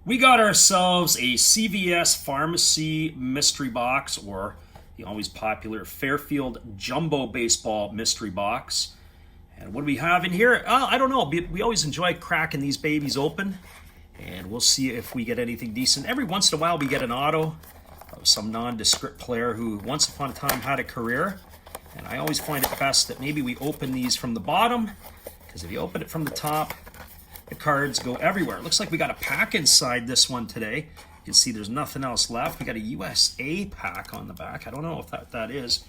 We got ourselves a CVS Pharmacy mystery box, or the always popular Fairfield Jumbo Baseball mystery box. And what do we have in here? I don't know. We always enjoy cracking these babies open, and we'll see if we get anything decent. Every once in a while we get an auto of some nondescript player who once upon a time had a career. And I always find it best that maybe we open these from the bottom, because if you open it from the top, the cards go everywhere. It looks like we got a pack inside this one today. You can see there's nothing else left. We got a USA pack on the back. I don't know if that is.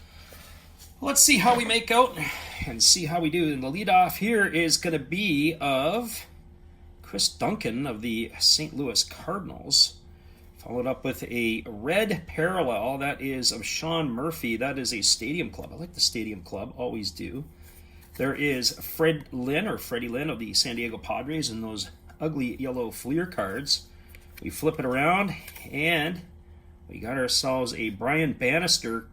Let's see how we make out and see how we do. And the leadoff here is going to be of Chris Duncan of the St. Louis Cardinals. Followed up with a red parallel. That is of Sean Murphy. That is a Stadium Club. I like the Stadium Club. Always do. There is Freddie Lynn of the San Diego Padres in those ugly yellow Fleer cards. We flip it around, and we got ourselves a Brian Bannister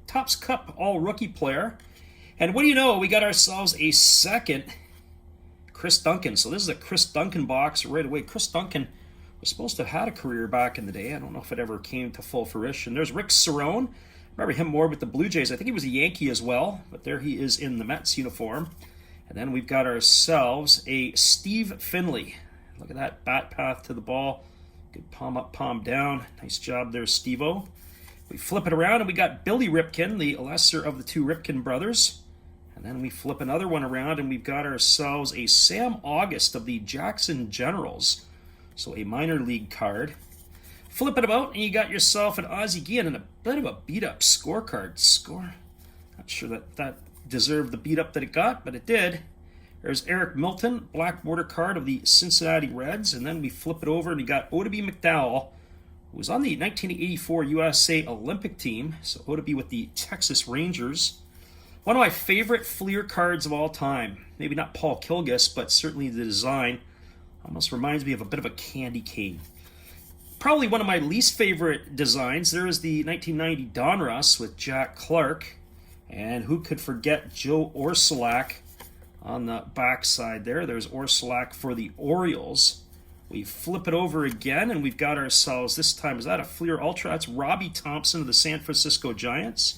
Topps Cup all-rookie player. And what do you know? We got ourselves a second Chris Duncan. So this is a Chris Duncan box right away. Chris Duncan was supposed to have had a career back in the day. I don't know if it ever came to full fruition. There's Rick Cerrone. Remember him more with the Blue Jays. I think he was a Yankee as well, but there he is in the Mets uniform. And then we've got ourselves a Steve Finley. Look at that bat path to the ball. Good palm up, palm down. Nice job there, Steve-O. We flip it around, and we got Billy Ripken, the lesser of the two Ripken brothers. And then we flip another one around, and we've got ourselves a Sam August of the Jackson Generals. So a minor league card. Flip it about, and you got yourself an Ozzie Guillen and a bit of a beat-up scorecard. Not sure that deserved the beat-up that it got, but it did. There's Eric Milton, black border card of the Cincinnati Reds. And then we flip it over, and we got Oddibe McDowell, who was on the 1984 USA Olympic team. So Oddibe with the Texas Rangers. One of my favorite Fleer cards of all time. Maybe not Paul Kilgus, but certainly the design. Almost reminds me of a bit of a candy cane. Probably one of my least favorite designs. There is the 1990 Donruss with Jack Clark. And who could forget Joe Orsulak on the backside there. There's Orsulak for the Orioles. We flip it over again, and we've got ourselves, this time, is that a Fleer Ultra? That's Robbie Thompson of the San Francisco Giants.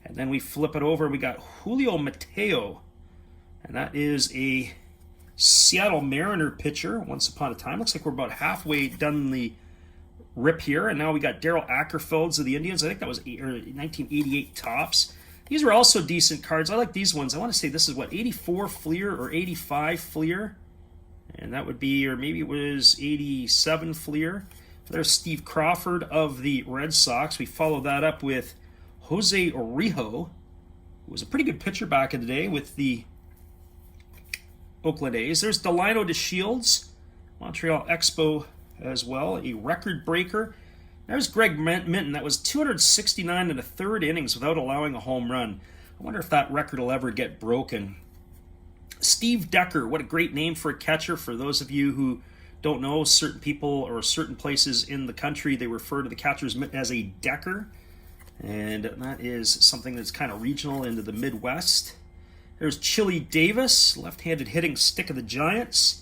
And then we flip it over, and we got Julio Mateo. And that is a Seattle Mariner pitcher once upon a time. Looks like we're about halfway done the rip here, and now we got Darryl Ackerfelds of the Indians. I think that was 1988 Topps. These were also decent cards. I like these ones. I want to say this is what, 84 Fleer or 85 Fleer, and that would be, or maybe it was 87 Fleer. There's Steve Crawford of the Red Sox. We follow that up with Jose Rijo, who was a pretty good pitcher back in the day with the Oakland A's. There's Delino DeShields, Montreal Expo as well, a record breaker. There's Greg Minton. That was 269 in the third innings without allowing a home run. I wonder if that record will ever get broken. Steve Decker, what a great name for a catcher. For those of you who don't know, certain people or certain places in the country, they refer to the catcher's mitt as a Decker. And that is something that's kind of regional into the Midwest. There's Chili Davis, left-handed hitting stick of the Giants.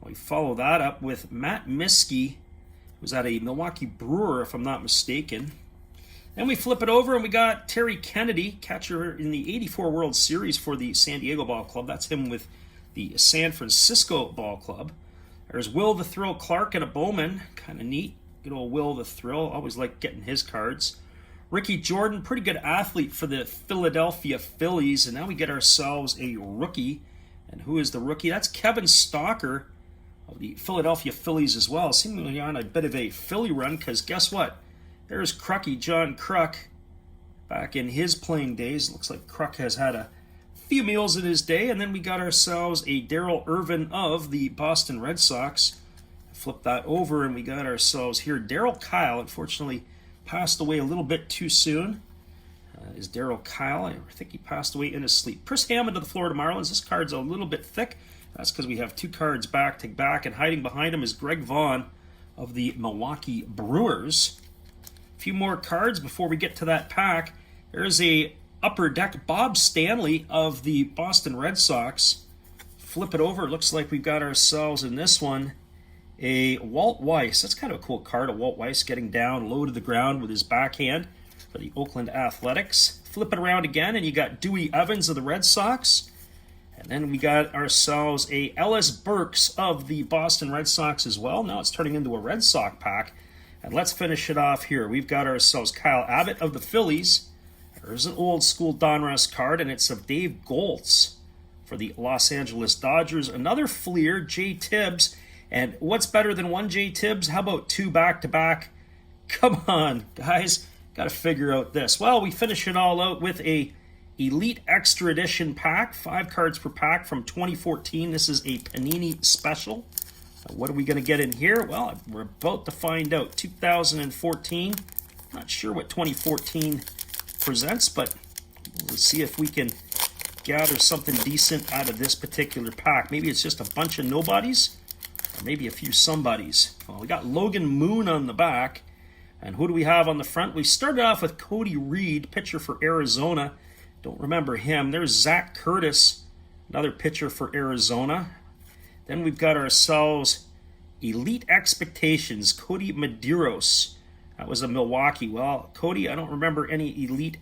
We follow that up with Matt Miskey, who was at a Milwaukee Brewer, if I'm not mistaken. Then we flip it over, and we got Terry Kennedy, catcher in the 84 World Series for the San Diego Ball Club. That's him with the San Francisco Ball Club. There's Will the Thrill Clark and a Bowman. Kind of neat. Good old Will the Thrill. Always like getting his cards. Ricky Jordan, pretty good athlete for the Philadelphia Phillies. And now we get ourselves a rookie. And who is the rookie? That's Kevin Stalker of the Philadelphia Phillies as well. Seemingly on a bit of a Philly run, because guess what? There's Crucky, John Kruk, back in his playing days. Looks like Kruk has had a few meals in his day. And then we got ourselves a Darrell Irvin of the Boston Red Sox. Flip that over, and we got ourselves here Darryl Kyle. Unfortunately, passed away a little bit too soon. Is Darryl Kyle. I think he passed away in his sleep. Chris Hammond of the Florida Marlins. This card's a little bit thick. That's because we have two cards back to back, and hiding behind him is Greg Vaughn of the Milwaukee Brewers. A few more cards before we get to that pack. There's a upper deck Bob Stanley of the Boston Red Sox. Flip it over. Looks like we've got ourselves in this one a Walt Weiss. That's kind of a cool card, a Walt Weiss getting down low to the ground with his backhand for the Oakland Athletics. Flip it around again, and you got Dewey Evans of the Red Sox. And then we got ourselves a Ellis Burks of the Boston Red Sox as well. Now it's turning into a Red Sox pack. And let's finish it off here. We've got ourselves Kyle Abbott of the Phillies. There's an old school Donruss card, and it's of Dave Goltz for the Los Angeles Dodgers. Another Fleer, Jay Tibbs. And what's better than one Jay Tibbs? How about two back-to-back? Come on, guys. Got to figure out this. Well, we finish it all out with a Elite Extra Edition pack. 5 cards per pack from 2014. This is a Panini Special. What are we going to get in here? Well, we're about to find out. 2014. Not sure what 2014 presents, but we'll see if we can gather something decent out of this particular pack. Maybe it's just a bunch of nobodies, or maybe a few somebodies. Well, we got Logan Moon on the back. And who do we have on the front? We started off with Cody Reed, pitcher for Arizona. Don't remember him. There's Zach Curtis, another pitcher for Arizona. Then we've got ourselves Elite Expectations, Cody Medeiros. That was a Milwaukee. Well, Cody, I don't remember any elite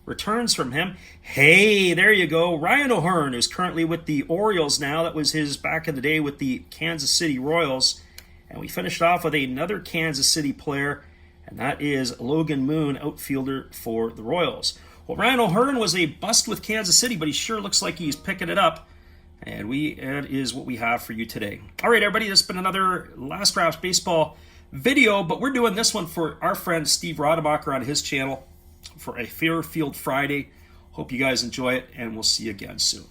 returns from him. Hey, there you go. Ryan O'Hearn is currently with the Orioles now. That was his back in the day with the Kansas City Royals. And we finished off with another Kansas City player, and that is Logan Moon, outfielder for the Royals. Well, Ryan O'Hearn was a bust with Kansas City, but he sure looks like he's picking it up. And that is what we have for you today. All right, everybody, this has been another Last Drafts Baseball video, but we're doing this one for our friend Steve Rademacher on his channel for a Fairfield Friday. Hope you guys enjoy it, and we'll see you again soon.